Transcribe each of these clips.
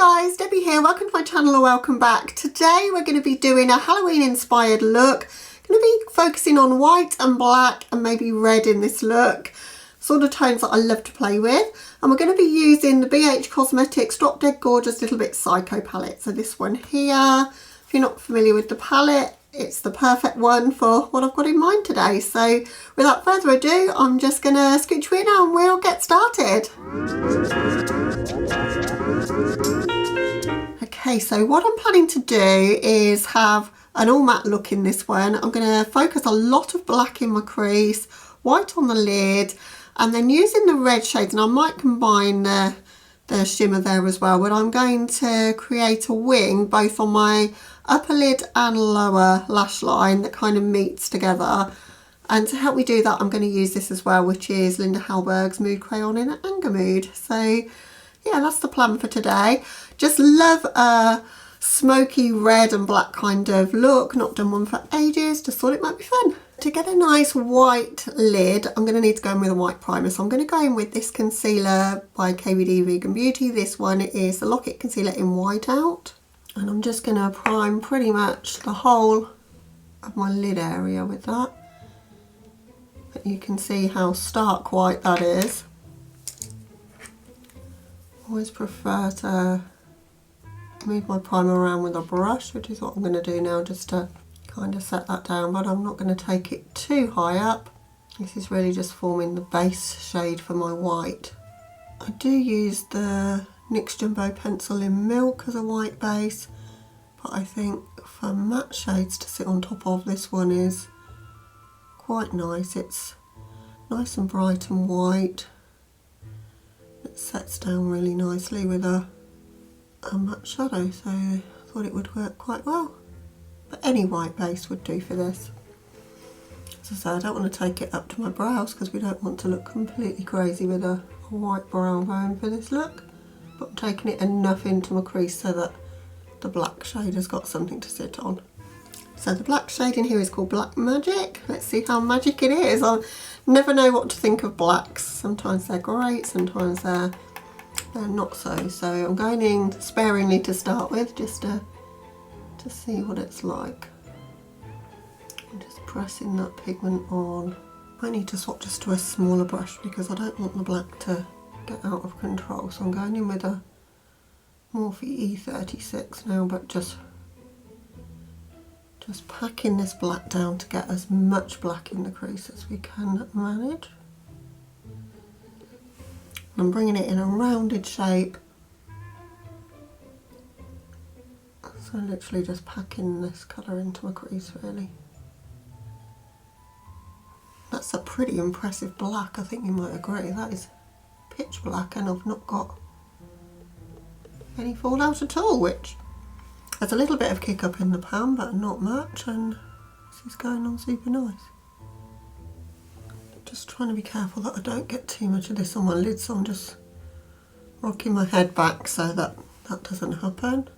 Hi guys, Debbie here. Welcome to my channel or welcome back. Today we're going to be doing a Halloween inspired look. Going to be focusing on white and black and maybe red in this look. Sort of tones that I love to play with. And we're going to be using the BH Cosmetics Drop Dead Gorgeous Little Bit Psycho palette. So this one here, if you're not familiar with the palette, it's the perfect one for what I've got in mind today. So without further ado, I'm just going to scooch you in and we'll get started. Okay, so what I'm planning to do is have an all matte look in this one. I'm going to focus a lot of black in my crease, white on the lid, and then using the red shades, and I might combine the shimmer there as well, but I'm going to create a wing both on my upper lid and lower lash line that kind of meets together. And to help me do that, I'm going to use this as well, which is Linda Hallberg's Mood Crayon in Anger Mood. So yeah, that's the plan for today. Just love a smoky red and black kind of look. Not done one for ages, just thought it might be fun. To get a nice white lid, I'm going to need to go in with a white primer. So I'm going to go in with this concealer by KVD Vegan Beauty. This one is the Lock-It Concealer in White Out. And I'm just going to prime pretty much the whole of my lid area with that. But you can see how stark white that is. Always prefer to move my primer around with a brush, which is what I'm going to do now, just to kind of set that down, but I'm not going to take it too high up. This is really just forming the base shade for my white. I do use the NYX Jumbo pencil in Milk as a white base, but I think for matte shades to sit on top of, this one is quite nice. It's nice and bright and white. It sets down really nicely with a matte shadow, so I thought it would work quite well. But any white base would do for this. As I say, I don't want to take it up to my brows because we don't want to look completely crazy with a white brow bone for this look. But I'm taking it enough into my crease so that the black shade has got something to sit on. So the black shade in here is called Black Magic. Let's see how magic it is. I never know what to think of blacks. Sometimes they're great, sometimes they're not so. So I'm going in sparingly to start with, just to see what it's like. I'm just pressing that pigment on. I need to swap just to a smaller brush because I don't want the black to get out of control. So I'm going in with a Morphe E36 now, but just packing this black down to get as much black in the crease as we can manage. I'm bringing it in a rounded shape. So literally just packing this colour into my crease really. That's a pretty impressive black, I think you might agree. That is pitch black and I've not got any fallout at all, which there's a little bit of kick up in the pan but not much, and this is going on super nice. Just trying to be careful that I don't get too much of this on my lid, so I'm just rocking my head back so that that doesn't happen.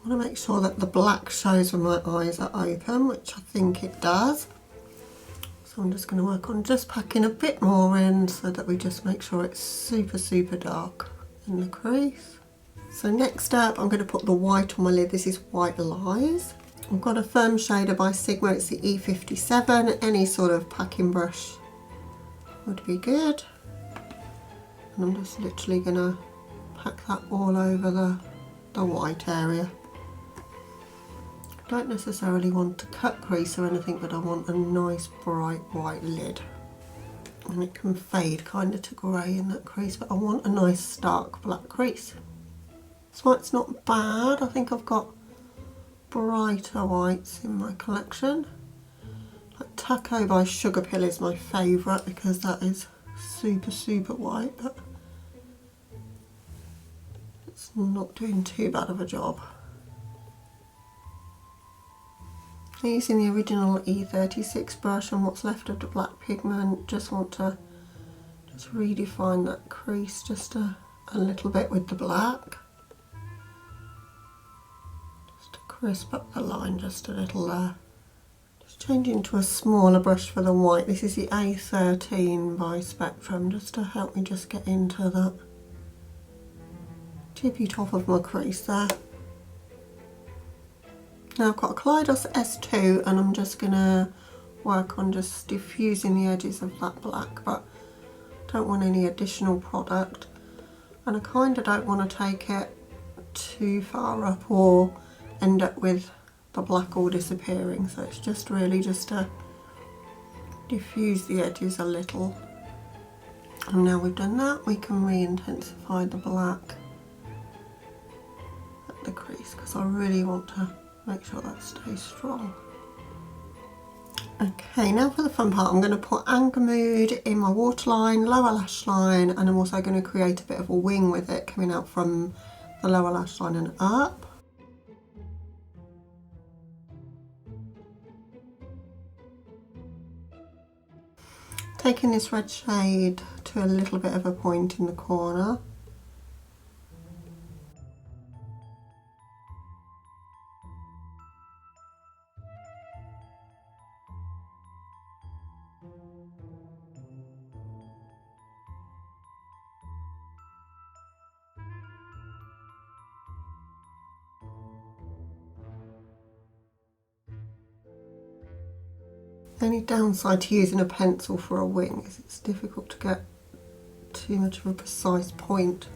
I want to make sure that the black shows when my eyes are open, which I think it does. So I'm just going to work on just packing a bit more in so that we just make sure it's super dark in the crease. So next up, I'm going to put the white on my lid. This is White Lies. I've got a firm shader by Sigma, it's the E57. Any sort of packing brush would be good. And I'm just literally going to pack that all over the white area. I don't necessarily want to cut crease or anything, but I want a nice bright white lid. And it can fade kind of to grey in that crease, but I want a nice stark black crease. This white's not bad. I think I've got brighter whites in my collection. Like Taco by Sugar Pill is my favourite because that is super white, but it's not doing too bad of a job. I'm using the original E36 brush and what's left of the black pigment. Just want to redefine that crease just a little bit with the black. Just to crisp up the line just a little there. Just changing to a smaller brush for the white. This is the A13 by Spectrum, just to help me just get into that tip it off of my crease there. Now I've got a Kaleidos S2 and I'm just going to work on just diffusing the edges of that black, but don't want any additional product, and I kind of don't want to take it too far up or end up with the black all disappearing, so it's just really just to diffuse the edges a little. And now we've done that, we can re-intensify the black at the crease, because I really want to make sure that stays strong. Okay, now for the fun part, I'm going to put Anger Mood in my waterline, lower lash line, and I'm also going to create a bit of a wing with it coming out from the lower lash line and up. Taking this red shade to a little bit of a point in the corner. The only downside to using a pencil for a wing is it's difficult to get too much of a precise point.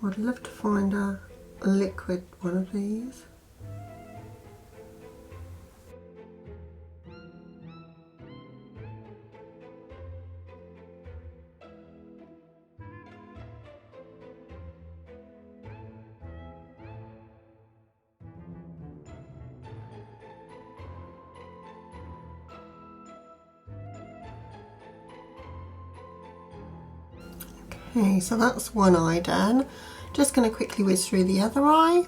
I'd love to find a liquid one of these. Okay, so that's one eye done. Just going to quickly whiz through the other eye.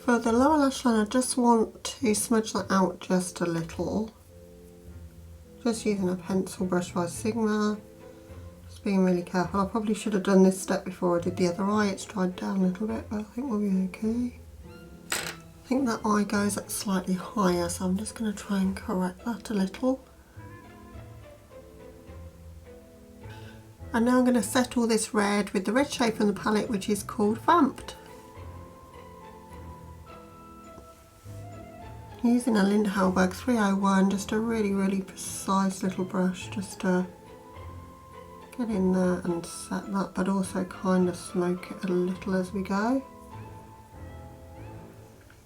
For the lower lash line, I just want to smudge that out just a little. Just using a pencil brush by Sigma. Just being really careful. I probably should have done this step before I did the other eye. It's dried down a little bit, but I think we'll be okay. I think that eye goes up slightly higher, so I'm just going to try and correct that a little. And now I'm going to settle this red with the red shade from the palette, which is called Vamped. Using a Hallberg 301, just a really precise little brush, just to get in there and set that, but also kind of smoke it a little as we go.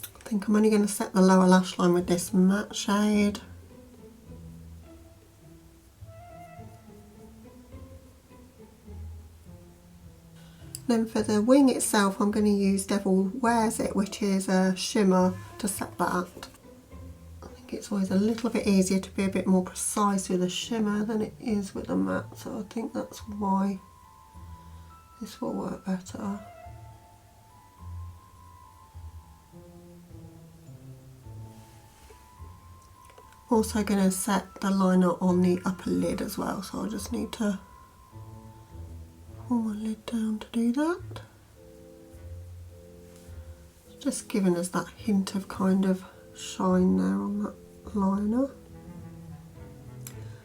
I think I'm only going to set the lower lash line with this matte shade. Then for the wing itself, I'm going to use Devil Wears It, which is a shimmer, to set that. It's always a little bit easier to be a bit more precise with a shimmer than it is with a matte, so I think that's why this will work better. Also going to set the liner on the upper lid as well, so I just need to pull my lid down to do that. It's just giving us that hint of kind of shine there on that liner.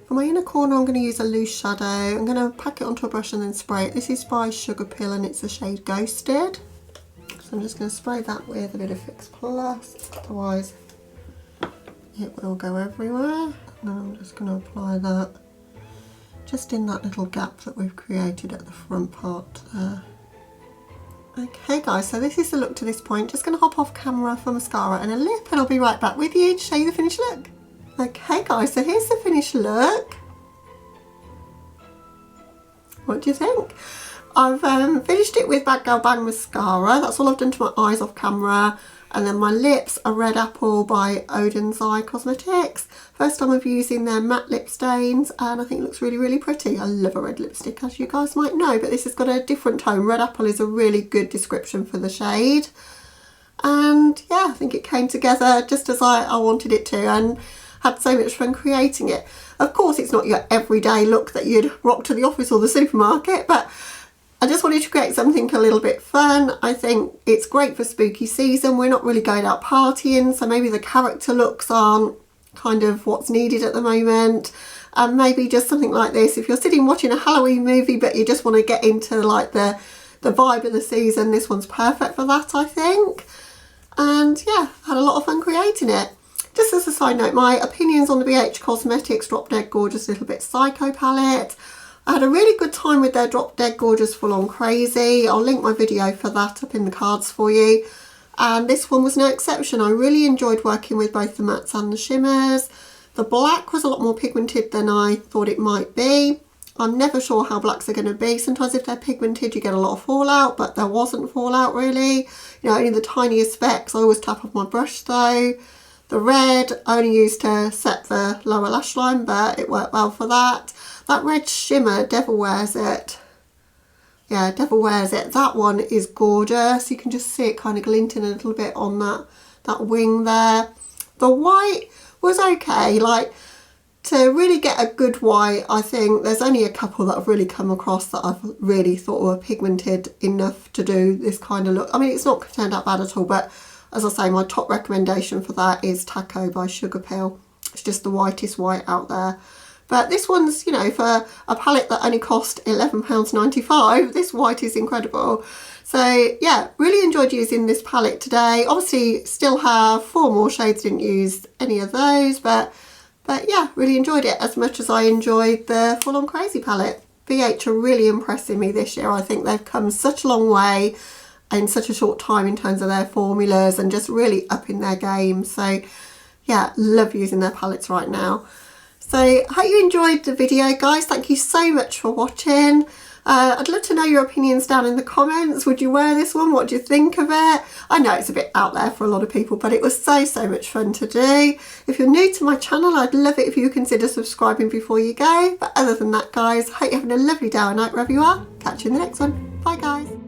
For my inner corner, I'm going to use a loose shadow. I'm going to pack it onto a brush and then spray it. This is by Sugar Pill and it's the shade Ghosted. So I'm just going to spray that with a bit of Fix Plus, otherwise it will go everywhere. And then I'm just going to apply that just in that little gap that we've created at the front part there. Okay guys, so this is the look to this point. Just going to hop off camera for mascara and a lip, and I'll be right back with you to show you the finished look. Okay guys, so here's the finished look. What do you think? I've finished it with Bad Girl Bang mascara. That's all I've done to my eyes off camera. And then my lips are Red Apple by Odin's Eye Cosmetics. First time of using their matte lip stains, and I think it looks really, really pretty. I love a red lipstick, as you guys might know, but this has got a different tone. Red Apple is a really good description for the shade. And yeah, I think it came together just as I wanted it to, and had so much fun creating it. Of course, it's not your everyday look that you'd rock to the office or the supermarket, but I just wanted to create something a little bit fun. I think it's great for spooky season. We're not really going out partying, so maybe the character looks aren't kind of what's needed at the moment. And maybe just something like this, if you're sitting watching a Halloween movie but you just want to get into like the vibe of the season, this one's perfect for that, I think. And yeah, had a lot of fun creating it. Just as a side note, my opinions on the BH Cosmetics Drop Dead Gorgeous Little Bit Psycho palette. I had a really good time with their Drop Dead Gorgeous Full On Crazy. I'll link my video for that up in the cards for you. And this one was no exception. I really enjoyed working with both the mattes and the shimmers. The black was a lot more pigmented than I thought it might be. I'm never sure how blacks are going to be. Sometimes if they're pigmented you get a lot of fallout, but there wasn't fallout really. You know, only the tiniest specks. I always tap off my brush though. The red I only used to set the lower lash line, but it worked well for that. That red shimmer, Devil Wears It. Yeah, Devil Wears It. That one is gorgeous. You can just see it kind of glinting a little bit on that wing there. The white was okay. Like, to really get a good white, I think there's only a couple that I've really come across that I've really thought were pigmented enough to do this kind of look. I mean, it's not turned out bad at all, but as I say, my top recommendation for that is Taco by Sugar Pill. It's just the whitest white out there. But this one's, you know, for a palette that only cost £11.95, this white is incredible. So yeah, really enjoyed using this palette today. Obviously still have 4 more shades, didn't use any of those, but yeah, really enjoyed it as much as I enjoyed the Full On Crazy palette. BH are really impressing me this year. I think they've come such a long way in such a short time in terms of their formulas and just really upping their game. So yeah, love using their palettes right now. So I hope you enjoyed the video, guys. Thank you so much for watching. I'd love to know your opinions down in the comments. Would you wear this one? What do you think of it? I know it's a bit out there for a lot of people, but it was so much fun to do. If you're new to my channel, I'd love it if you consider subscribing before you go. But other than that, guys, hope you're having a lovely day or night wherever you are. Catch you in the next one. Bye, guys.